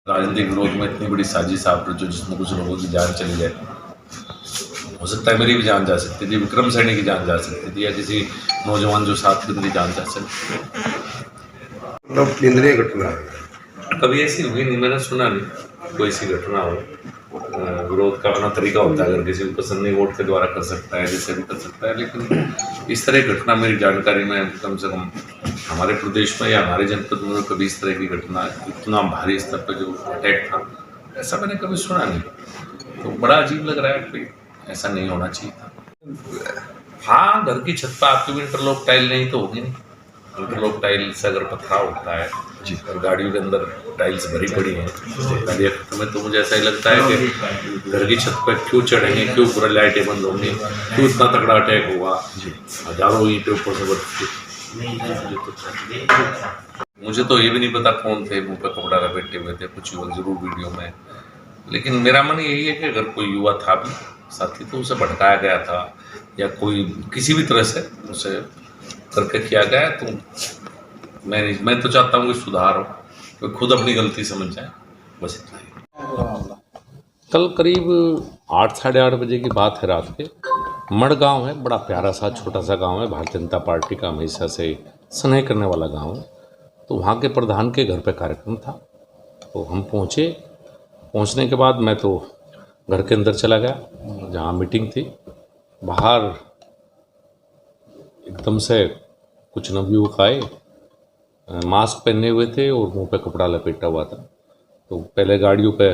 राजनीतिक विरोध में इतनी बड़ी साजिश आप जो जिसमें कुछ लोगों की जान चली जाए, हो सकता है मेरी भी जान जा सकती थी, विक्रम सैनी की जान जा सकती थी, या किसी नौजवान जो साथ थे उनकी जान जा सकती थी। मतलब निंदनीय घटना कभी ऐसी हुई नहीं, मैंने सुना नहीं कोई ऐसी घटना हो। विरोध का अपना तरीका होता है, अगर किसी को पसंद नहीं वोट के द्वारा कर सकता है, जैसे भी कर सकता है, लेकिन इस तरह की घटना मेरी जानकारी में कम से कम हमारे प्रदेश में या हमारे जनपद में कभी इस तरह की घटना इतना भारी स्तर पर जो अटैक था, ऐसा मैंने कभी सुना नहीं। तो बड़ा अजीब लग रहा है कि ऐसा नहीं होना चाहिए था। हाँ, घर की छत पर आपकी भी इंटरलॉक टाइल नहीं तो होगी नहीं। इंटरलॉक टाइल से अगर पथराव होता है जी, और गाड़ियों के अंदर टाइल्स भरी पड़ी हैं में, तो मुझे ऐसा ही लगता है कि घर की छत पर क्यों चढ़ेंगे, क्यों पूरा लाइटें बंद होंगी, क्यों इतना तगड़ा अटैक हुआ, हजारों ईंटें ऊपर से बरसती। मुझे तो ये भी नहीं पता कौन थे, मुंह पर कपड़ा लपेटे हुए थे, कुछ युवक जरूर वीडियो में। लेकिन मेरा मन यही है कि अगर कोई युवा था भी साथी तो उसे भटकाया गया था, या कोई किसी भी तरह से उसे करके किया गया है, तो मैं तो चाहता हूँ कि सुधार हो, कि खुद अपनी गलती समझ जाए, बस इतना ही। कल करीब 8 साढ़े 8 बजे की बात है, रात के मड़ गांव है, बड़ा प्यारा सा छोटा सा गांव है, भारतीय जनता पार्टी का हमेशा से स्नेह करने वाला गांव है। तो वहाँ के प्रधान के घर पे कार्यक्रम था, तो हम पहुँचे। पहुँचने के बाद मैं तो घर के अंदर चला गया जहाँ मीटिंग थी। बाहर एकदम से कुछ नवयुवक आए, मास्क पहने हुए थे और मुंह पे कपड़ा लपेटा हुआ था। तो पहले गाड़ियों पे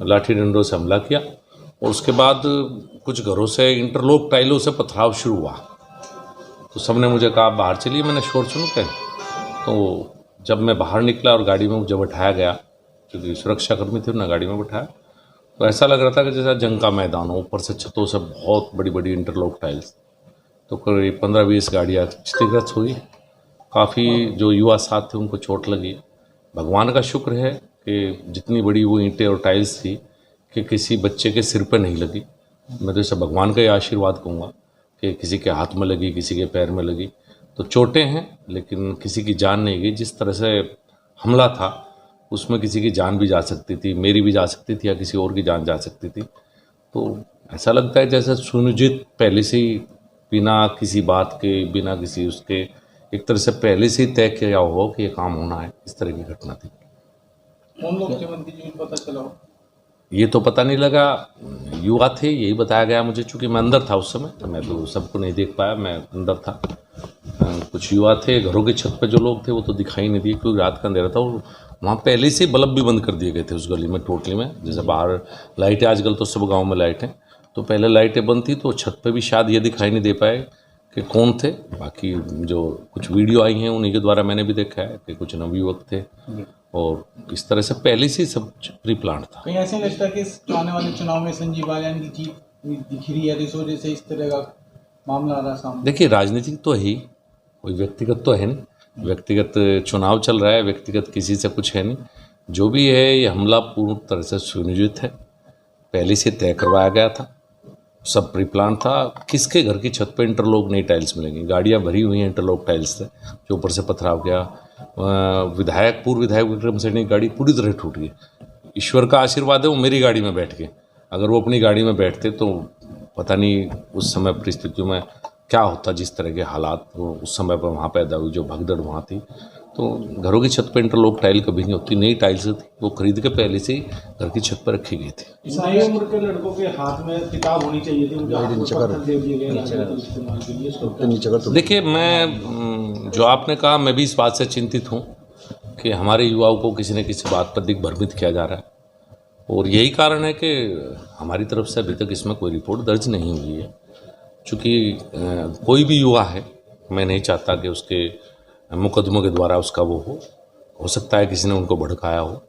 लाठी डंडों से हमला किया, और उसके बाद कुछ घरों से इंटरलॉक टाइलों से पथराव शुरू हुआ। तो सबने मुझे कहा बाहर चलिए, मैंने शोर सुन के। तो जब मैं बाहर निकला और गाड़ी में मुझे बैठाया गया, क्योंकि सुरक्षाकर्मी थे, उन्होंने गाड़ी में बैठाया, तो ऐसा लग रहा था कि जैसा जंग का मैदान हो। ऊपर से छतों से बहुत बड़ी बड़ी इंटरलॉक टाइल्स, तो करीब 15-20 गाड़ियाँ क्षतिग्रस्त हुई। काफ़ी जो युवा साथ थे उनको चोट लगी। भगवान का शुक्र है कि जितनी बड़ी वो ईंटें और टाइल्स थी कि किसी बच्चे के सिर पे नहीं लगी। मैं तो इसे भगवान का ही आशीर्वाद कहूँगा कि किसी के हाथ में लगी, किसी के पैर में लगी, तो चोटें हैं लेकिन किसी की जान नहीं गई। जिस तरह से हमला था उसमें किसी की जान भी जा सकती थी, मेरी भी जा सकती थी, या किसी और की जान जा सकती थी। तो ऐसा लगता है जैसे सुनियोजित पहले से ही, बिना किसी बात के, बिना किसी उसके, एक तरह से पहले से ही तय किया हो कि ये काम होना है। इस तरह की घटना थी। कौन लोग थे मंत्री जी, पता चला? ये तो पता नहीं लगा, युवा थे यही बताया गया मुझे, चूँकि मैं अंदर था उस समय, तो मैं तो सबको नहीं देख पाया, मैं अंदर था। कुछ युवा थे, घरों की छत पे जो लोग थे वो तो दिखाई नहीं दिए क्योंकि रात का अंधेरा था, और वहाँ पहले से बल्ब भी बंद कर दिए गए थे उस गली में टोटली में। जैसे बाहर लाइटें, आजकल तो सब गाँव में लाइटें, तो पहले लाइटें बंद थी, तो छत पे भी शायद ये दिखाई नहीं दे पाए कि कौन थे। बाकी जो कुछ वीडियो आई हैं उन्हीं के द्वारा मैंने भी देखा है कि कुछ नवयुवक थे, और इस तरह से पहले से सब प्री प्लान था। कहीं ऐसे लगता है कि इस आने वाले चुनाव में संजीव बालियान की जीत दिख रही है, इस वजह से इस तरह का मामला आ रहा सामने? देखिए, राजनीतिक तो है ही, कोई व्यक्तिगत तो है नहीं। व्यक्तिगत चुनाव चल रहा है, व्यक्तिगत किसी से कुछ है नहीं। जो भी है ये हमला पूर्ण तरह से सुनियोजित है, पहले से तय करवाया गया था, सब प्री प्लान था। किसके घर की छत पे इंटरलॉक नहीं टाइल्स मिलेंगी? गाड़ियाँ भरी हुई हैं इंटरलॉक टाइल्स से, जो ऊपर से पथराव गया। पूर्व विधायक विक्रम सैनी की गाड़ी पूरी तरह टूट गई। ईश्वर का आशीर्वाद है वो मेरी गाड़ी में बैठ गए। अगर वो अपनी गाड़ी में बैठते तो पता नहीं उस समय परिस्थितियों में क्या होता, जिस तरह के हालात वो उस समय पर वहाँ पैदा हुई, जो भगदड़ वहाँ थी। तो घरों की छत पर इंटरलॉक टाइल कभी नहीं होती, नई टाइल्स थी, वो खरीद के पहले से ही घर की छत पर रखी गई थी। इस नई उम्र के लड़कों के हाथ में किताब होनी चाहिए थी, देखिए, मैं जो आपने कहा, मैं भी इस बात से चिंतित हूँ कि हमारे युवाओं को किसी न किसी बात पर दिग्भ्रमित किया जा रहा है, और यही कारण है कि हमारी तरफ से अभी तक इसमें कोई रिपोर्ट दर्ज नहीं हुई है। चूँकि कोई भी युवा है, मैं नहीं चाहता कि उसके मुकदमों के द्वारा उसका वो हो सकता है किसी ने उनको भड़काया हो।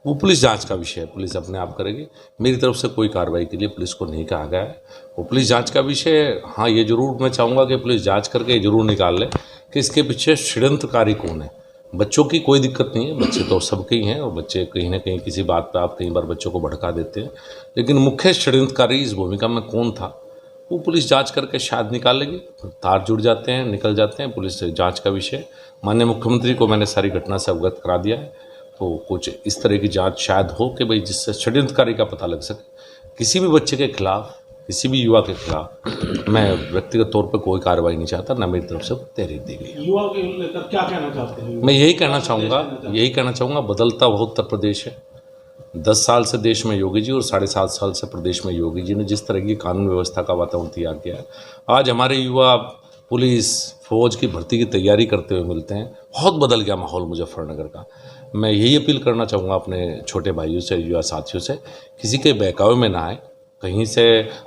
वो पुलिस जांच का विषय है, पुलिस अपने आप करेगी। मेरी तरफ से कोई कार्रवाई के लिए पुलिस को नहीं कहा गया है, वो पुलिस जांच का विषय है। हाँ, ये जरूर मैं चाहूँगा कि पुलिस जांच करके जरूर निकाल ले कि इसके पीछे षड्यंत्रकारी कौन है। बच्चों की कोई दिक्कत नहीं है, बच्चे तो सबके ही हैं, और बच्चे कहीं ना कहीं किसी बात पर आप कई बार बच्चों को भड़का देते हैं, लेकिन मुख्य षड्यंत्रकारी इस भूमिका में कौन था वो पुलिस जांच करके शायद निकाल लेगी। तार जुड़ जाते हैं, निकल जाते हैं, पुलिस जांच का विषय। माननीय मुख्यमंत्री को मैंने सारी घटना से अवगत करा दिया है, तो कुछ इस तरह की जांच शायद हो कि भाई जिससे षड्यंत्रकारी का पता लग सके। किसी भी बच्चे के खिलाफ, किसी भी युवा के खिलाफ मैं व्यक्तिगत तौर पर कोई कार्रवाई नहीं चाहता, ना मेरी तरफ से तहरीर दी गई। युवा के लेकर क्या कहना चाहते हैं? मैं यही कहना चाहूँगा बदलता हुआ उत्तर प्रदेश है। 10 साल से देश में योगी जी और 7.5 साल से प्रदेश में योगी जी ने जिस तरह की कानून व्यवस्था का वातावरण तैयार किया है, आज हमारे युवा पुलिस फौज की भर्ती की तैयारी करते हुए मिलते हैं। बहुत बदल गया माहौल मुजफ्फरनगर का। मैं यही अपील करना चाहूँगा अपने छोटे भाइयों से, युवा साथियों से, किसी के बहकावे में ना आए। कहीं से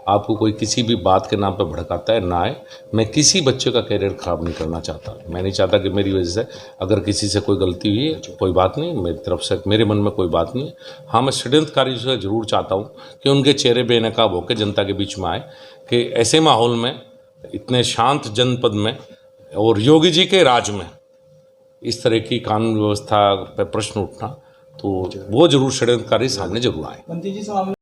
आपको कोई किसी भी बात के नाम पर भड़काता है, ना आए। मैं किसी बच्चे का कैरियर ख़राब नहीं करना चाहता। मैं नहीं चाहता कि मेरी वजह से अगर किसी से कोई गलती हुई है, कोई बात नहीं, मेरी तरफ से मेरे मन में कोई बात नहीं है। हाँ, मैं षड्यंत्रकारी से ज़रूर चाहता हूँ कि उनके चेहरे बेनकाब होकर जनता के बीच में आए कि ऐसे माहौल में, इतने शांत जनपद में और योगी जी के राज में इस तरह की कानून व्यवस्था पर प्रश्न उठना, तो वो जरूर षड्यंत्रकारी सामने जरूर आए। बंटी जी से मामले